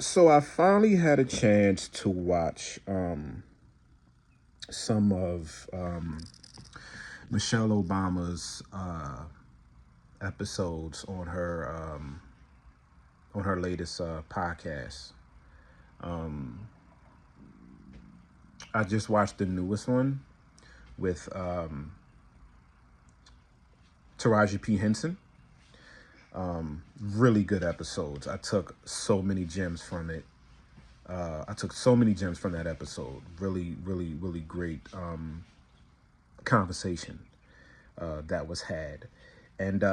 So I finally had a chance to watch some of Michelle Obama's episodes on her latest podcast. Um, I just watched the newest one with Taraji P Henson. Really good episodes. I took so many gems from it. I took so many gems from that episode. Really, really, really great conversation that was had. And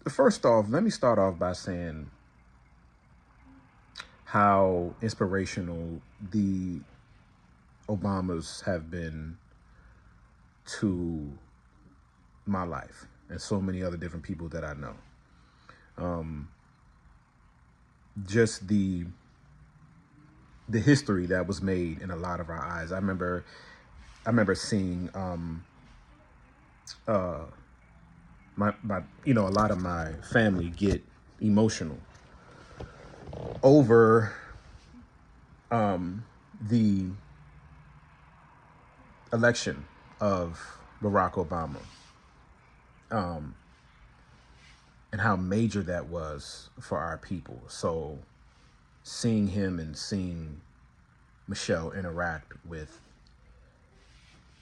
first off, let me start off by saying how inspirational the Obamas have been to my life and so many other different people that I know. Just the history that was made in a lot of our eyes. I remember seeing my a lot of my family get emotional over the election of Barack Obama, and how major that was for our people. So seeing him and seeing Michelle interact with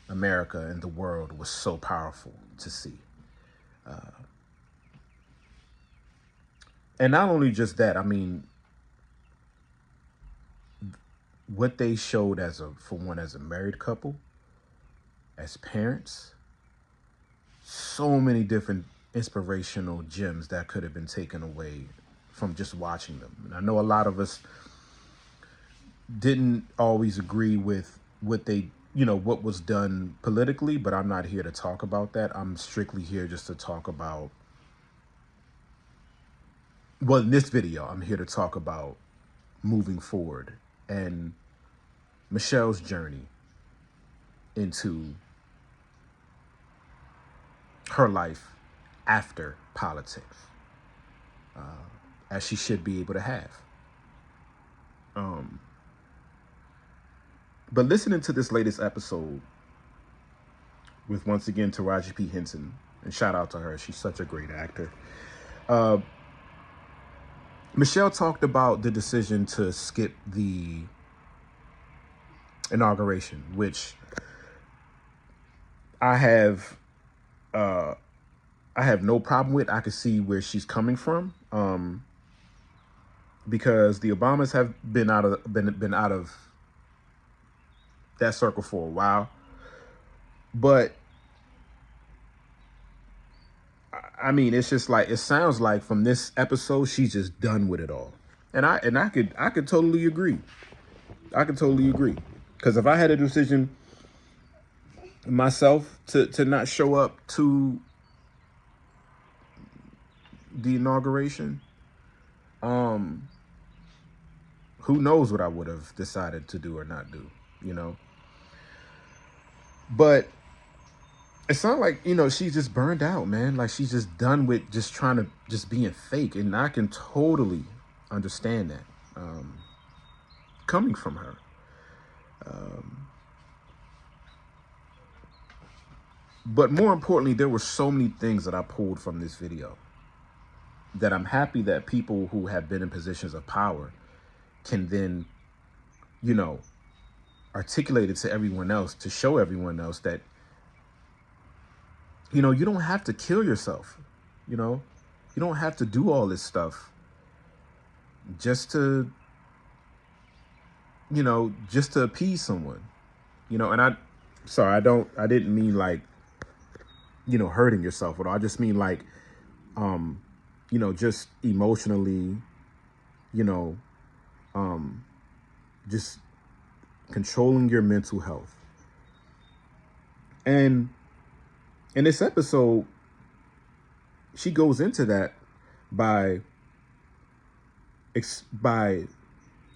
America and the world was so powerful to see. And not only just that, I mean, what they showed as a married couple, as parents, so many different inspirational gems that could have been taken away from just watching them. And I know a lot of us didn't always agree with what was done politically, but I'm not here to talk about that. I'm strictly here just to talk about, well, in this video, I'm here to talk about moving forward and Michelle's journey into her life after politics, as she should be able to have. But listening to this latest episode with, once again, Taraji P Henson, and shout out to her, she's such a great actor. Michelle talked about the decision to skip the inauguration, which I have I have no problem with. I can see where she's coming from, because the Obamas have been out of that circle for a while. But I mean, it's just like, it sounds like from this episode she's just done with it all, and I could totally agree. I could totally agree, because if I had a decision myself to not show up to the inauguration, who knows what I would have decided to do or not do, you know. But it sounds like, she's just burned out, man. Like, she's just done with just trying to just being fake, and I can totally understand that, coming from her. But more importantly, there were so many things that I pulled from this video that I'm happy that people who have been in positions of power can then, you know, articulate it to everyone else, to show everyone else that, you don't have to kill yourself. You know, you don't have to do all this stuff just to, just to appease someone, and I didn't mean like, hurting yourself at all. I just mean like, just emotionally, you know, just controlling your mental health. And in this episode, she goes into that by by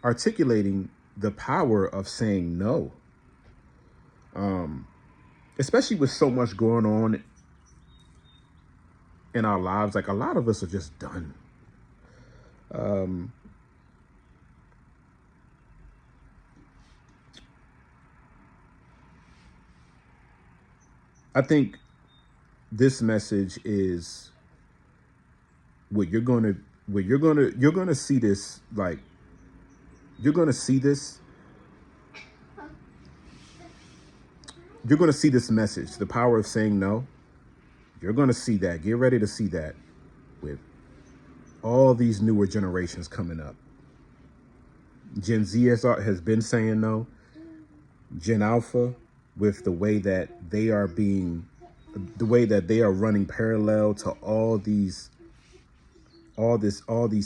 articulating the power of saying no, especially with so much going on in our lives. Like, a lot of us are just done. I think this message is what you're gonna see this, like, you're gonna see this, you're gonna see this message, the power of saying no. You're gonna see that. Get ready to see that with all these newer generations coming up. Gen Z has been saying no. Gen Alpha, with the way that they are being, the way that they are running parallel to all these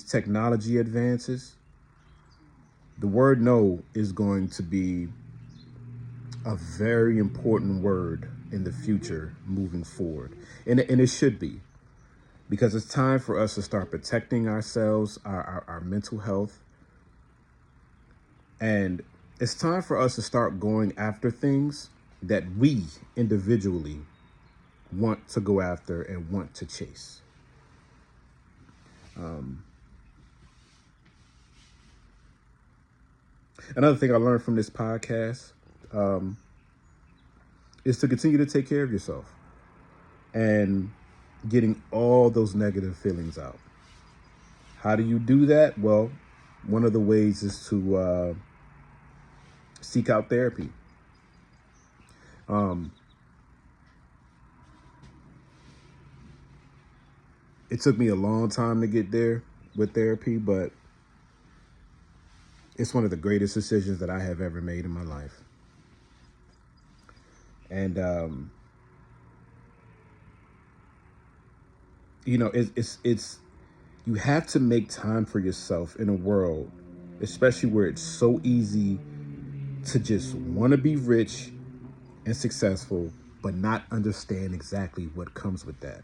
technology advances. The word no is going to be a very important word in the future moving forward. And it should be, because it's time for us to start protecting ourselves, our mental health. And it's time for us to start going after things that we individually want to go after and want to chase. Another thing I learned from this podcast is to continue to take care of yourself and getting all those negative feelings out. How do you do that? Well, one of the ways is to seek out therapy. It took me a long time to get there with therapy, but it's one of the greatest decisions that I have ever made in my life. And you know, it's you have to make time for yourself in a world, especially where it's so easy to just want to be rich and successful, but not understand exactly what comes with that.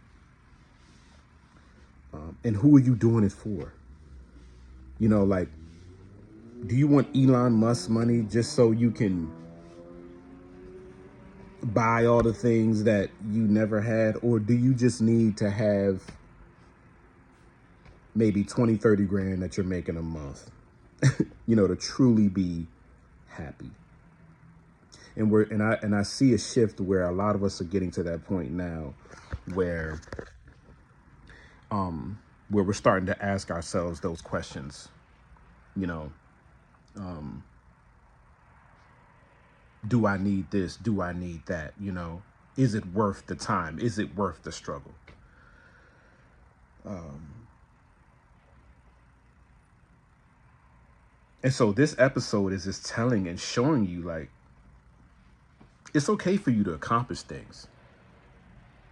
And who are you doing it for? You know, like, do you want Elon Musk money just so you can buy all the things that you never had? Or do you just need to have maybe 20, 30 grand that you're making a month, you know, to truly be happy? And I see a shift where a lot of us are getting to that point now where we're starting to ask ourselves those questions, you know, do I need this? Do I need that? You know, is it worth the time? Is it worth the struggle? And so this episode is just telling and showing you, like, it's okay for you to accomplish things,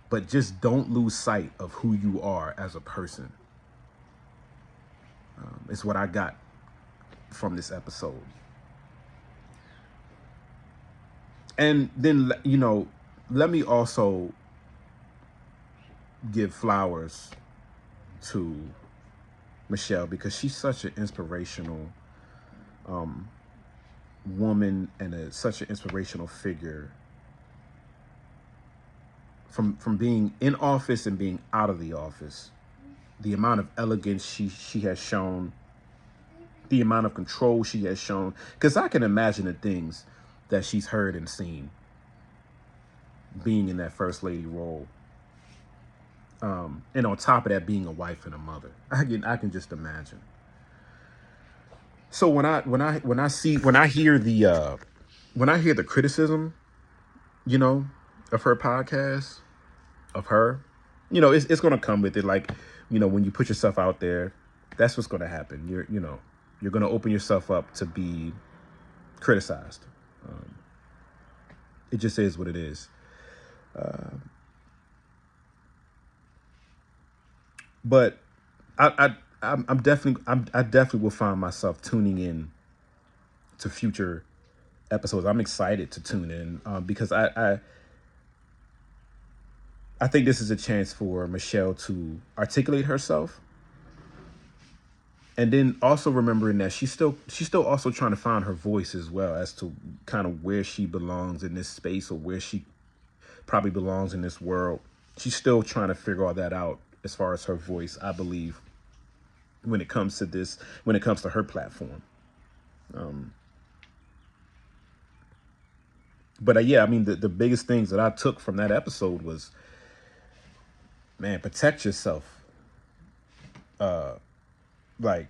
but just don't lose sight of who you are as a person. It's what I got from this episode. And then, you know, let me also give flowers to Michelle, because she's such an inspirational woman and such an inspirational figure, from being in office and being out of the office. The amount of elegance she has shown, the amount of control she has shown, because I can imagine the things that she's heard and seen being in that first lady role. And on top of that, being a wife and a mother, I can just imagine. So when I hear the criticism, you know, of her podcast, of her, you know, it's gonna come with it. Like, you know, when you put yourself out there, that's what's gonna happen. You're gonna open yourself up to be criticized. It just is what it is. But I definitely will find myself tuning in to future episodes. I'm excited to tune in because I think this is a chance for Michelle to articulate herself, and then also remembering that she's still also trying to find her voice as well, as to kind of where she belongs in this space, or where she probably belongs in this world. She's still trying to figure all that out as far as her voice, I believe, when it comes to her platform. But yeah, I mean, the biggest things that I took from that episode was, man, protect yourself. Like,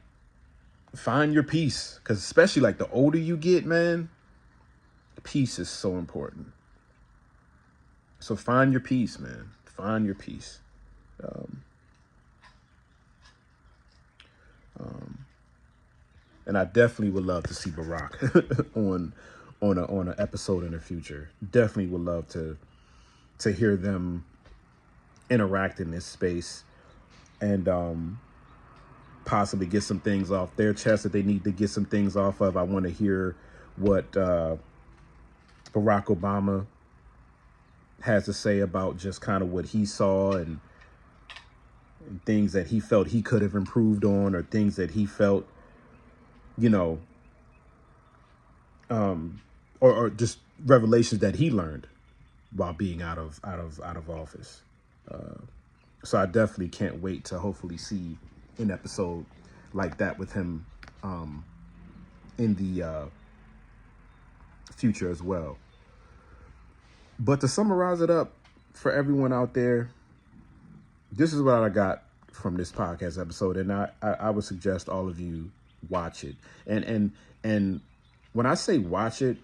find your peace. Because especially like the older you get, man, peace is so important. So find your peace, man. Find your peace. And I definitely would love to see Barack on an episode in the future. Definitely would love to hear them interact in this space and possibly get some things off their chest that they need to get some things off of. I want to hear what Barack Obama has to say about just kind of what he saw and things that he felt he could have improved on, or things that he felt, you know, or just revelations that he learned while being out of office. So I definitely can't wait to hopefully see an episode like that with him in the future as well. But to summarize it up for everyone out there, this is what I got from this podcast episode, and I would suggest all of you watch it. And when I say watch it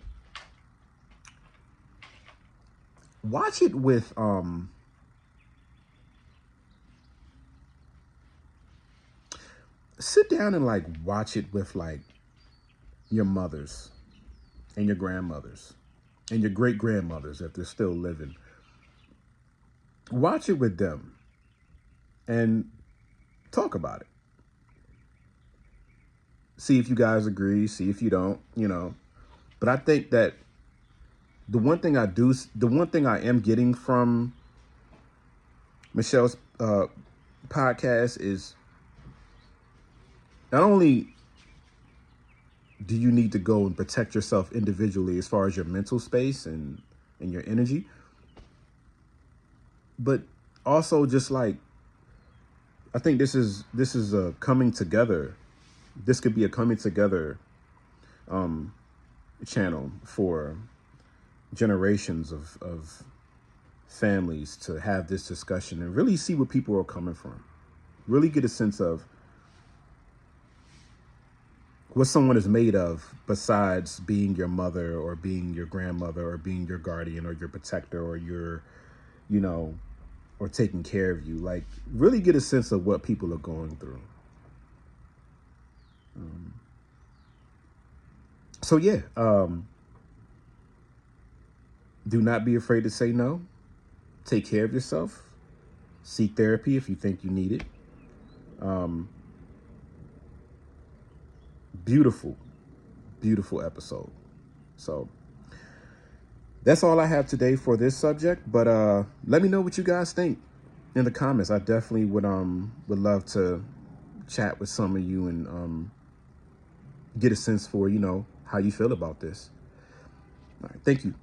with sit down and like watch it with like your mothers and your grandmothers and your great grandmothers if they're still living. Watch it with them and talk about it. See if you guys agree, see if you don't, you know. But I think that the one thing I am getting from Michelle's podcast is not only do you need to go and protect yourself individually as far as your mental space and your energy, but also just like, I think this is a coming together. This could be a coming together channel for generations of families to have this discussion and really see where people are coming from. Really get a sense of what someone is made of besides being your mother or being your grandmother or being your guardian or your protector or your, you know, or taking care of you. Like, really get a sense of what people are going through. So yeah, do not be afraid to say no. Take care of yourself. Seek therapy if you think you need it. Beautiful, beautiful episode. So that's all I have today for this subject. But let me know what you guys think in the comments. I definitely would love to chat with some of you and get a sense for, you know, how you feel about this. All right, thank you.